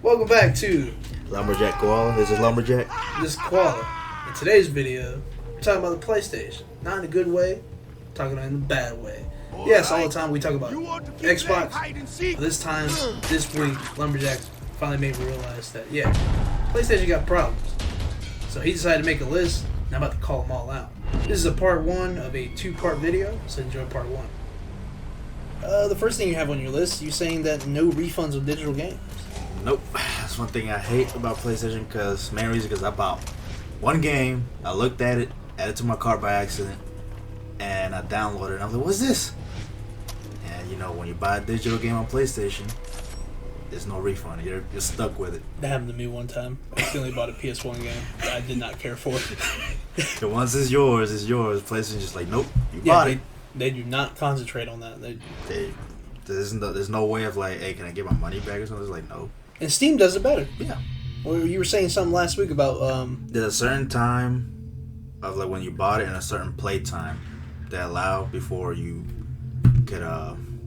Welcome back to LumberJACK Koala. This is LumberJACK. This is Koala. In today's video, we're talking about the PlayStation. Not in a good way, talking about it in a bad way. Yes, all the time we talk about Xbox. But this time, this week, LumberJACK finally made me realize that, yeah, PlayStation got problems. So he decided to make a list, and I'm about to call them all out. This is a part one of a two-part video, so enjoy part one. The first thing you have on your list, you're saying that no refunds of digital games. Nope. That's one thing I hate about PlayStation, because main reason because I bought one game, I looked at it, added to my cart by accident, and I downloaded it, and I was like, what's this? And you know, when you buy a digital game on PlayStation, there's no refund. You're stuck with it. That happened to me one time. I accidentally bought a PS1 game that I did not care for. And once it's yours, it's yours. PlayStation's just like, nope, you bought it. They do not concentrate on that. There's no way of like, hey, can I get my money back or something? It's like, no. And Steam does it better. Yeah. Well, you were saying something last week about there's a certain time of like when you bought it and a certain play time they allow before you could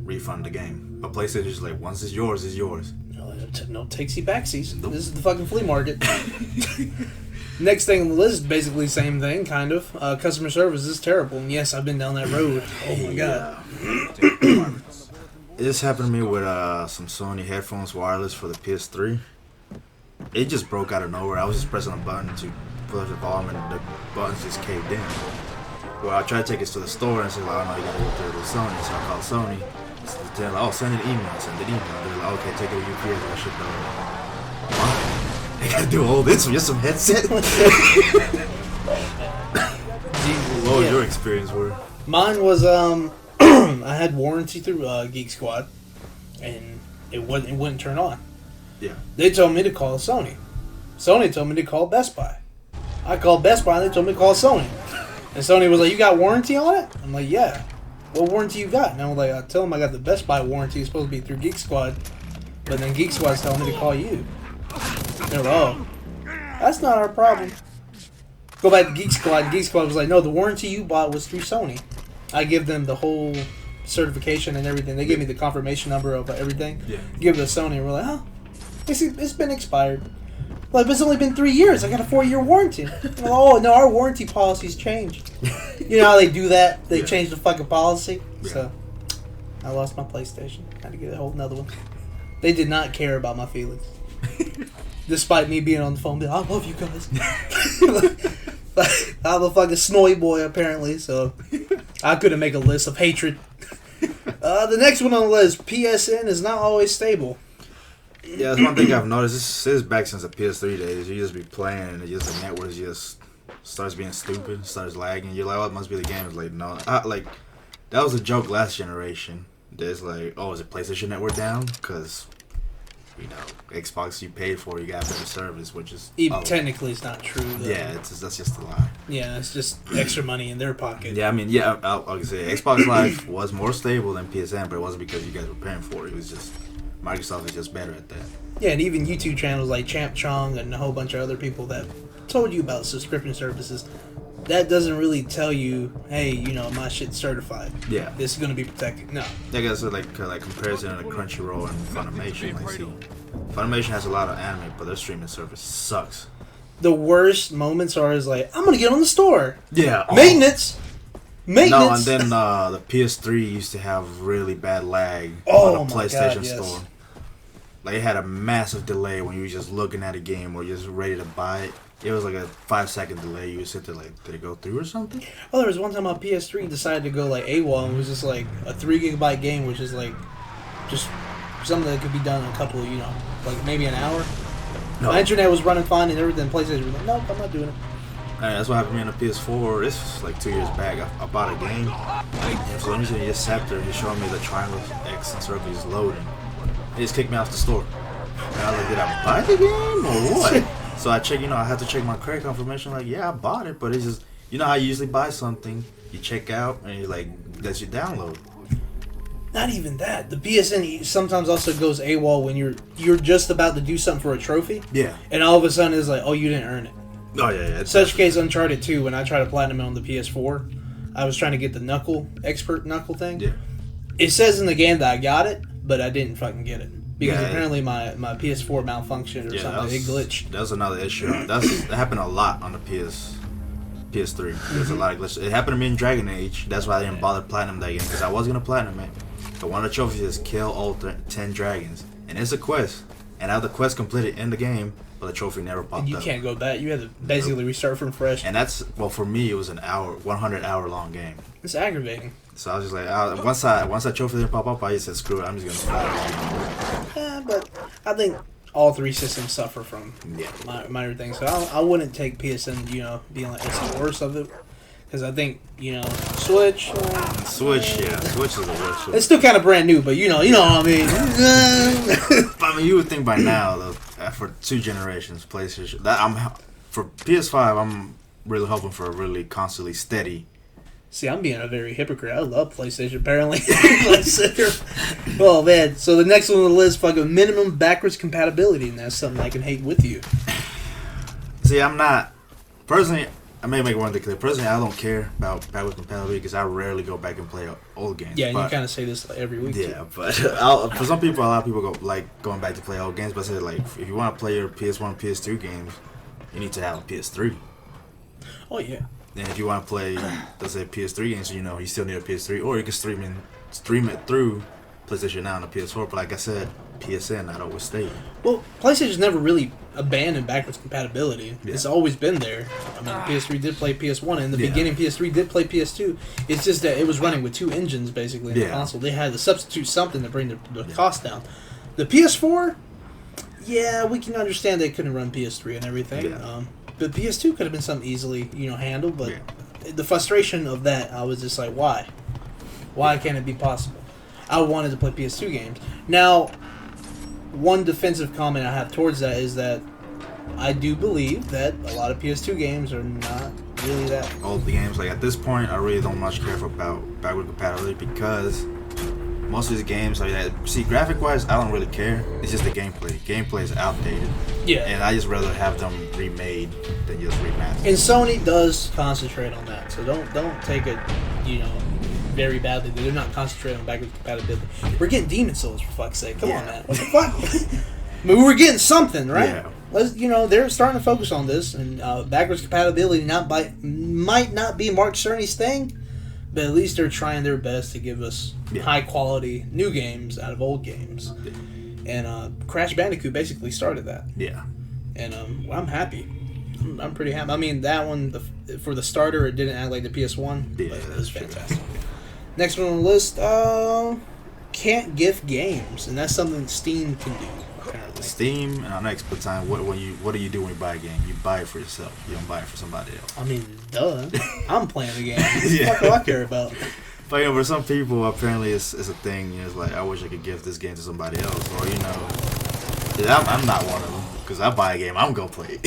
refund the game. But PlayStation is like, once it's yours, it's yours. No takesy backsies. Nope. This is the fucking flea market. Next thing on the list is basically the same thing, kind of. Customer service is terrible, and yes, I've been down that road. Oh my god. This happened to me with some Sony headphones wireless for the PS3. It just broke out of nowhere. I was just pressing a button to push the volume, and the buttons just caved in. Well, I tried to take it to the store and said, like, oh no, you gotta go through it with Sony. So I called Sony. They're like, oh, send an email. Send an email. They're like, okay, take it to UPS. I should go. Why? They gotta do all this with just some headset? What was your experience with? Mine was I had warranty through Geek Squad, and it wouldn't turn on. Yeah. They told me to call Sony. Sony told me to call Best Buy. I called Best Buy, and they told me to call Sony. And Sony was like, you got warranty on it? I'm like, yeah. What warranty you got? And I was like, I tell them I got the Best Buy warranty. It's supposed to be through Geek Squad. But then Geek Squad's telling me to call you. They're like, oh, that's not our problem. Go back to Geek Squad. Geek Squad was like, no, the warranty you bought was through Sony. I give them the whole certification and everything. They give me the confirmation number of everything. Yeah. Give it to Sony, and we're like, oh, it's been expired. Like, but it's only been 3 years. I got a 4-year warranty. Like, oh, no, our warranty policy's changed. You know how they do that? They change the fucking policy. Yeah. So, I lost my PlayStation. Had to get a whole another one. They did not care about my feelings. Despite me being on the phone, I love you guys. I'm a fucking snowy boy, apparently, so I couldn't make a list of hatred. The next one on the list, PSN is not always stable. Yeah, that's one thing I've noticed. This is back since the PS3 days. You just be playing, and just the network just starts being stupid, starts lagging. You're like, oh, it must be the game. It's like, no. Like, that was a joke last generation. There's like, oh, is the PlayStation network down? Because, you know, Xbox you paid for, you got better service, which is... Even technically it's not true, though. Yeah, that's just a lie. Yeah, it's just extra money in their pocket. Yeah, I mean, yeah, I'll say Xbox Live was more stable than PSN, but it wasn't because you guys were paying for it. It was just... Microsoft is just better at that. Yeah, and even YouTube channels like Champ Chong and a whole bunch of other people that told you about subscription services, that doesn't really tell you, hey, you know, my shit's certified. Yeah. This is going to be protected. No. I guess like comparison to Crunchyroll and Funimation. Like, see, Funimation has a lot of anime, but their streaming service sucks. The worst moments are like, I'm going to get on the store. Yeah. Maintenance. No, and then the PS3 used to have really bad lag on the PlayStation store. Like, it had a massive delay when you were just looking at a game or you're just ready to buy it. It was like a 5-second delay. You would sit there like, did it go through or something? Oh, there was one time my PS3 decided to go like AWOL, and it was just like a 3 gigabyte game, which is like just something that could be done in a couple, you know, like maybe an hour. No. My internet was running fine and everything. PlayStation was like, nope, I'm not doing it. That's what happened to me on the PS4. This was like 2 years back. I bought a game. And for some reason, he just sat there. He's showing me the triangle, X, and circle is loading. He just kicked me off the store. And I was like, did I buy the game or what? So I check, I had to check my credit confirmation. Like, yeah, I bought it, but it's just, you know how you usually buy something, you check out, and you're like, that's your download. Not even that. The PSN sometimes also goes AWOL when you're just about to do something for a trophy. Yeah. And all of a sudden it's like, oh, you didn't earn it. Oh, yeah. Such case Uncharted 2, when I tried to platinum it on the PS4, I was trying to get the expert knuckle thing. Yeah. It says in the game that I got it, but I didn't fucking get it. because apparently my PS4 malfunctioned or something. It glitched. That was another issue. That happened a lot on the PS3. There's a lot of glitches. It happened to me in Dragon Age. That's why I didn't bother platinum that game, because I was gonna platinum it. But one of the trophies is kill all 10 dragons, and it's a quest. And I have the quest completed in the game, but the trophy never popped up. And you can't go back. You had to basically restart from fresh. And that's, well, for me, it was an 100-hour long game. It's aggravating. So I was just like, once that trophy didn't pop up, I just said, screw it, I'm just gonna play it. Yeah, but I think all three systems suffer from minor things. So I wouldn't take PSN, being like it's the worst of it. Because I think, Switch. Switch is the worst. It's still kind of brand new, but you know what I mean. I mean, you would think by now, though, for 2 generations, PlayStation. For PS5, I'm really hoping for a really constantly steady. See, I'm being a very hypocrite. I love PlayStation, apparently. Oh, man. So the next one on the list, fucking minimum backwards compatibility, and that's something I can hate with you. See, I'm not... Personally, I may make one thing clear. Personally, I don't care about backwards compatibility because I rarely go back and play old games. Yeah, and you kind of say this every week. Yeah, but for some people, a lot of people going back to play old games. But I say, like, if you want to play your PS1, PS2 games, you need to have a PS3. Oh, yeah. And if you want to play, let's say, PS3 games, you still need a PS3, or you can stream it through PlayStation Now on the PS4. But like I said, PSN not always stay. Well, PlayStation's never really abandoned backwards compatibility. Yeah. It's always been there. I mean, PS3 did play PS1, and in the beginning, PS3 did play PS2. It's just that it was running with 2 engines, basically, in the console. They had to substitute something to bring the cost down. The PS4, we can understand they couldn't run PS3 and everything. Yeah. But PS2 could have been something easily, handled. But the frustration of that, I was just like, why? Why can't it be possible? I wanted to play PS2 games. Now, one defensive comment I have towards that is that I do believe that a lot of PS2 games are not really that old. The games, like at this point, I really don't much care about backward compatibility because most of these games, graphic wise, I don't really care. It's just the gameplay. Gameplay is outdated. Yeah. And I just rather have them remade than just remastered. And Sony does concentrate on that, so don't take it, very badly. They're not concentrating on backwards compatibility. We're getting Demon Souls, for fuck's sake. Come on, man. What the fuck? I mean, we're getting something, right? Yeah. Let's, they're starting to focus on this, and backwards compatibility might not be Mark Cerny's thing, but at least they're trying their best to give us high quality new games out of old games. Yeah. And Crash Bandicoot basically started that. Yeah. And I'm happy. I'm pretty happy. I mean, that one, for the starter, it didn't act like the PS1. Yeah, but it was fantastic. Next one on the list, can't gift games, and that's something Steam can do. Apparently. Steam and our next time, what do you do when you buy a game? You buy it for yourself. You don't buy it for somebody else. I mean, duh. I'm playing the game. What the fuck do I care about? But for some people, apparently it's a thing. It's like, I wish I could gift this game to somebody else, or I'm not one of them because I buy a game, I'm gonna play it.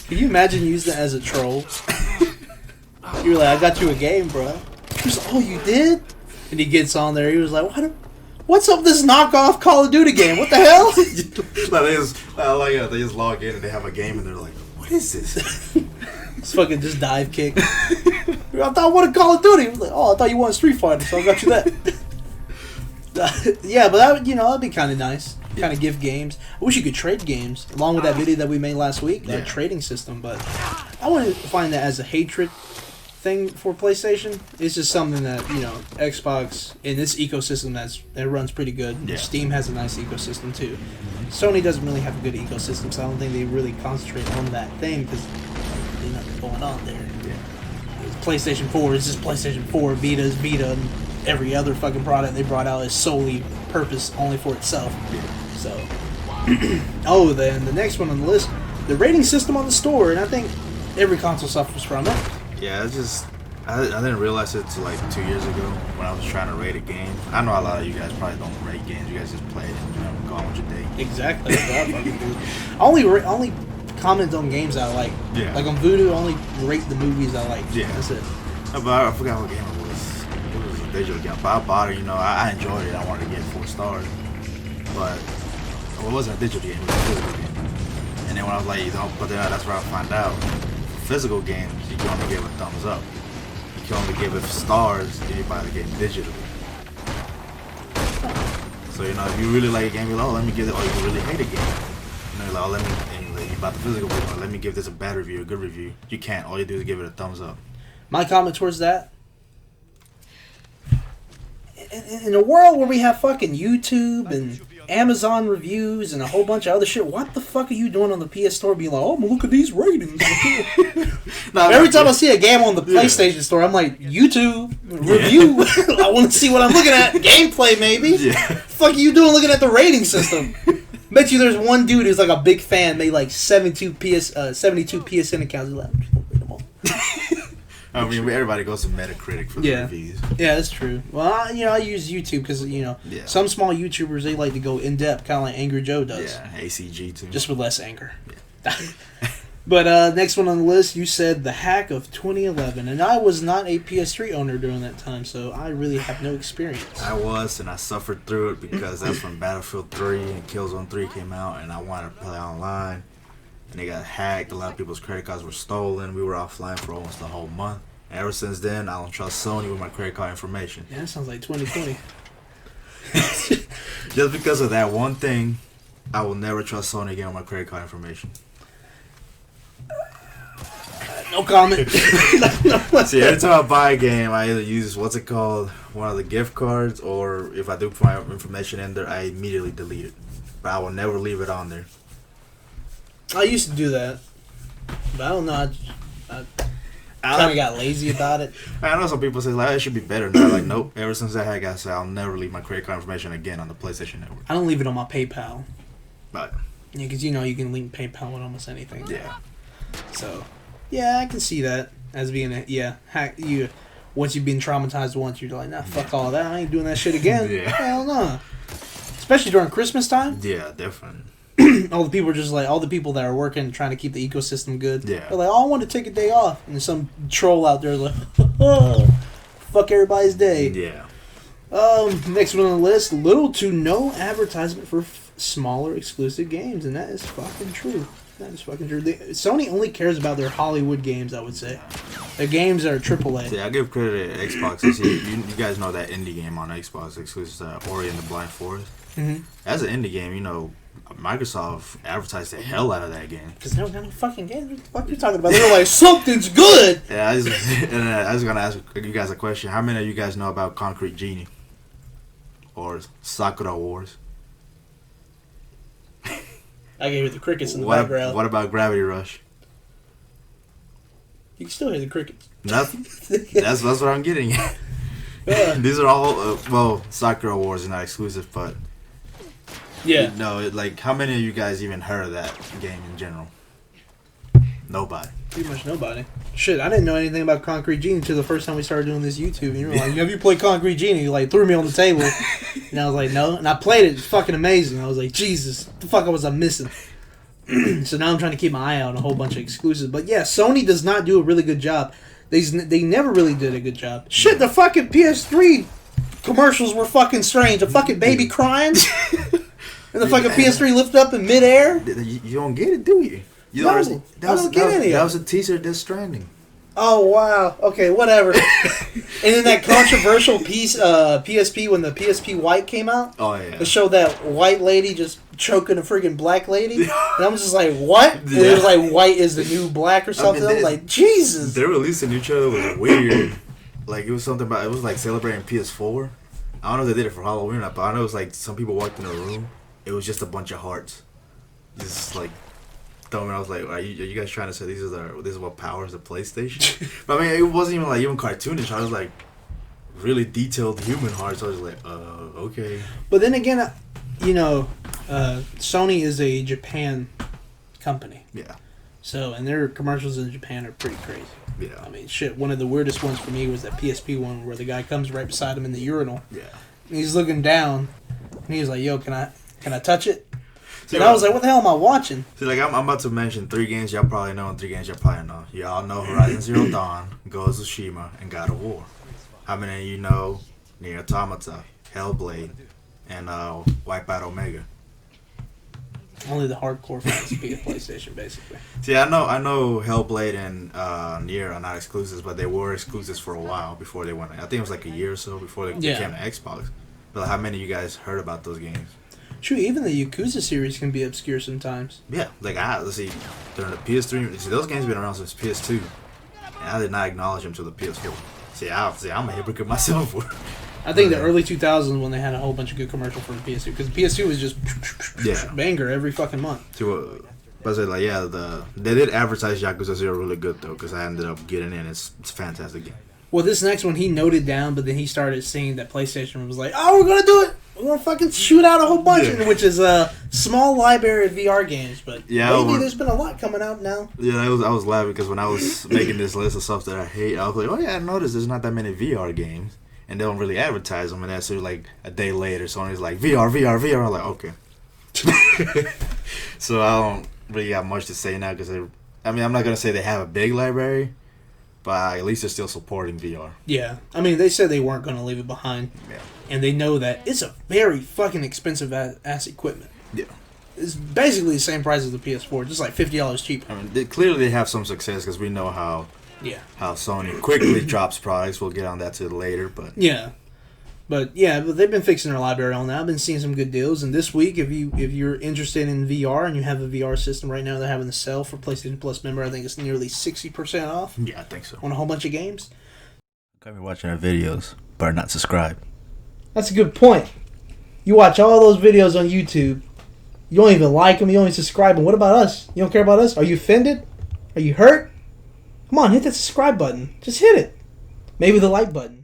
Can you imagine using it as a troll? You're like, I got you a game, bro. He's like, oh, you did? And he gets on there. He was like, what's up with this knockoff Call of Duty game? What the hell? They just log in and they have a game and they're like, what is this? It's fucking just dive kick. I thought I wanted Call of Duty. I was like, oh, I thought you wanted Street Fighter, so I got you that. Yeah, but that'd be kind of nice. Kind of gift games. I wish you could trade games, along with that video that we made last week, that trading system. But I wouldn't find that as a hatred thing for PlayStation. It's just something that Xbox in this ecosystem that runs pretty good. Yeah. Steam has a nice ecosystem too. Sony doesn't really have a good ecosystem, so I don't think they really concentrate on that thing because there's nothing going on there. Yeah. PlayStation 4 is just PlayStation 4. Vita is Vita. And every other fucking product they brought out is solely purpose only for itself. Yeah. So, then the next one on the list, the rating system on the store, and I think every console suffers from it. Yeah, I didn't realize it until like 2 years ago when I was trying to rate a game. I know a lot of you guys probably don't rate games. You guys just play it and go on with your day. Exactly. That's what I fucking do. I only comment on games I like. Yeah. Like on Voodoo, I only rate the movies I like. Yeah. That's it. No, but I forgot what game it was. It was a digital game. But I bought it, I enjoyed it. I wanted to get 4 stars. But it wasn't a digital game. It was a physical game. And then when I was like, but then that's where I found out. Physical games, you can only give a thumbs up. You can only give it stars if you buy the game digitally. So, you know, if you really like a game, you're like, oh, let me give it, or if you really hate a game, you know, you're like, oh, let me, and like, you bought the physical version, let me give this a bad review, a good review. You can't. All you do is give it a thumbs up. My comment towards that, in a world where we have fucking YouTube and Amazon reviews and a whole bunch of other shit, what the fuck are you doing on the PS Store being like, oh, look at these ratings? Every time I see a game on the PlayStation Store, I'm like, YouTube, review. I want to see what I'm looking at. Gameplay, maybe. Yeah. Fuck are you doing looking at the rating system? Bet you there's one dude who's like a big fan, made like 72 PSN accounts. He's like, I'm just gonna read them all. I mean, everybody goes to Metacritic for the reviews. Yeah, that's true. Well, I use YouTube because, some small YouTubers, they like to go in-depth, kind of like Angry Joe does. Yeah, ACG too. Just with less anger. Yeah. But next one on the list, you said the hack of 2011. And I was not a PS3 owner during that time, so I really have no experience. I was, and I suffered through it because that's when Battlefield 3 and Killzone 3 came out, and I wanted to play online. And they got hacked. A lot of people's credit cards were stolen. We were offline for almost a whole month. And ever since then, I don't trust Sony with my credit card information. Yeah, that sounds like 2020. Just because of that one thing, I will never trust Sony again with my credit card information. No comment. See, every time I buy a game, I either use, one of the gift cards, or if I do put my information in there, I immediately delete it. But I will never leave it on there. I used to do that, but I don't know. I kind of got lazy about it. I know some people say like it should be better now. Like, nope. Ever since that hack, I said I'll never leave my credit card information again on the PlayStation Network. I don't leave it on my PayPal. Right. Yeah, because you can link PayPal with almost anything. Yeah. So, yeah, I can see that as being hack. Once you've been traumatized once, you're like, nah, fuck all that. I ain't doing that shit again. Yeah. Hell no. Especially during Christmas time. Yeah, definitely. All the people are just like, all the people that are working, trying to keep the ecosystem good. Yeah. They're like, oh, I want to take a day off. And some troll out there is like, oh, fuck everybody's day. Yeah. Next one on the list, little to no advertisement for smaller exclusive games. And that is fucking true. Sony only cares about their Hollywood games, I would say. Their games are AAA. Yeah, I give credit to Xbox. See, you guys know that indie game on Xbox exclusive, Ori and the Blind Forest. Mm-hmm. As an indie game, Microsoft advertised the hell out of that game. Because they don't got no fucking games. What the fuck are you talking about? They're like, something's good! Yeah, I was going to ask you guys a question. How many of you guys know about Concrete Genie? Or Sakura Wars? I can hear the crickets in the background. What about Gravity Rush? You can still hear the crickets. Nothing. That's what I'm getting at. These are all, Sakura Wars are not exclusive, but... Yeah. No, how many of you guys even heard of that game in general? Nobody. Pretty much nobody. Shit, I didn't know anything about Concrete Genie until the first time we started doing this YouTube. And you were like, have you played Concrete Genie? You threw me on the table. And I was like, no. And I played it. It's fucking amazing. I was like, Jesus, what the fuck was I missing? So now I'm trying to keep my eye out on a whole bunch of exclusives. But yeah, Sony does not do a really good job. They never really did a good job. Shit, the fucking PS3 commercials were fucking strange. A fucking baby crying. And the fucking PS3 lifted up in midair. You don't get it, do you? I don't get any of it. That was a teaser of Death Stranding. Oh, wow. Okay, whatever. And then that controversial piece, PSP, when the PSP White came out. Oh, yeah. It showed that white lady just choking a freaking black lady. And I'm just like, what? And it was like, white is the new black or something. I was like, Jesus. Their release in each other was weird. It was something about, it was like celebrating PS4. I don't know if they did it for Halloween or not, but I know it was like some people walked in the room. It was just a bunch of hearts. Just like, throwing. I was like, are you guys trying to say this is what powers the PlayStation? But I mean, it wasn't even even cartoonish. I was like, really detailed human hearts. I was like, okay. But then again, Sony is a Japan company. Yeah. So, and their commercials in Japan are pretty crazy. Yeah. I mean, shit, one of the weirdest ones for me was that PSP one where the guy comes right beside him in the urinal. Yeah. And he's looking down, and he's like, yo, can I touch it? And I was like, what the hell am I watching? See, I'm about to mention 3 games y'all probably know and 3 games y'all probably know. Y'all know Horizon Zero Dawn, Ghost of Tsushima, and God of War. How many of you know Nier Automata, Hellblade, and Wipeout Omega? Only the hardcore fans beat PlayStation, basically. See, I know Hellblade and Nier are not exclusives, but they were exclusives for a while before they went. I think it was like a year or so before they became an Xbox. But how many of you guys heard about those games? True, even the Yakuza series can be obscure sometimes. Yeah, like let's see, during the PS3, see those games have been around since PS2, and I did not acknowledge them until the PS4. I'm a hypocrite myself. I think the early 2000s when they had a whole bunch of good commercials for the PS2, because the PS2 was just banger every fucking month. But I said, like, yeah, they did advertise Yakuza 0 really good though, because I ended up getting in. It's a fantastic game. Well, this next one he noted down, but then he started seeing that PlayStation was like, "Oh, we're gonna do it. We're gonna fucking shoot out a whole bunch," which is a small library of VR games. But lately, there's been a lot coming out now. Yeah, I was laughing because when I was making this list of stuff that I hate, I was like, "Oh yeah, I noticed there's not that many VR games, and they don't really advertise them." And that's like a day later, Sony's like VR, VR, VR. I'm like, okay. So I don't really have much to say now because I'm not gonna say they have a big library. But at least they're still supporting VR. Yeah. I mean, they said they weren't going to leave it behind. Yeah. And they know that it's a very fucking expensive ass equipment. Yeah. It's basically the same price as the PS4, just like $50 cheaper. I mean, clearly they have some success because we know how Sony quickly drops products. We'll get on that to later. But But they've been fixing their library on that. I've been seeing some good deals, and this week, if you're interested in VR and you have a VR system right now, they're having the sale for PlayStation Plus member. I think it's nearly 60% off. Yeah, I think so. On a whole bunch of games. Come here watching our videos, but are not subscribed. That's a good point. You watch all those videos on YouTube. You don't even like them. You don't even subscribe them. What about us? You don't care about us? Are you offended? Are you hurt? Come on, hit that subscribe button. Just hit it. Maybe the like button.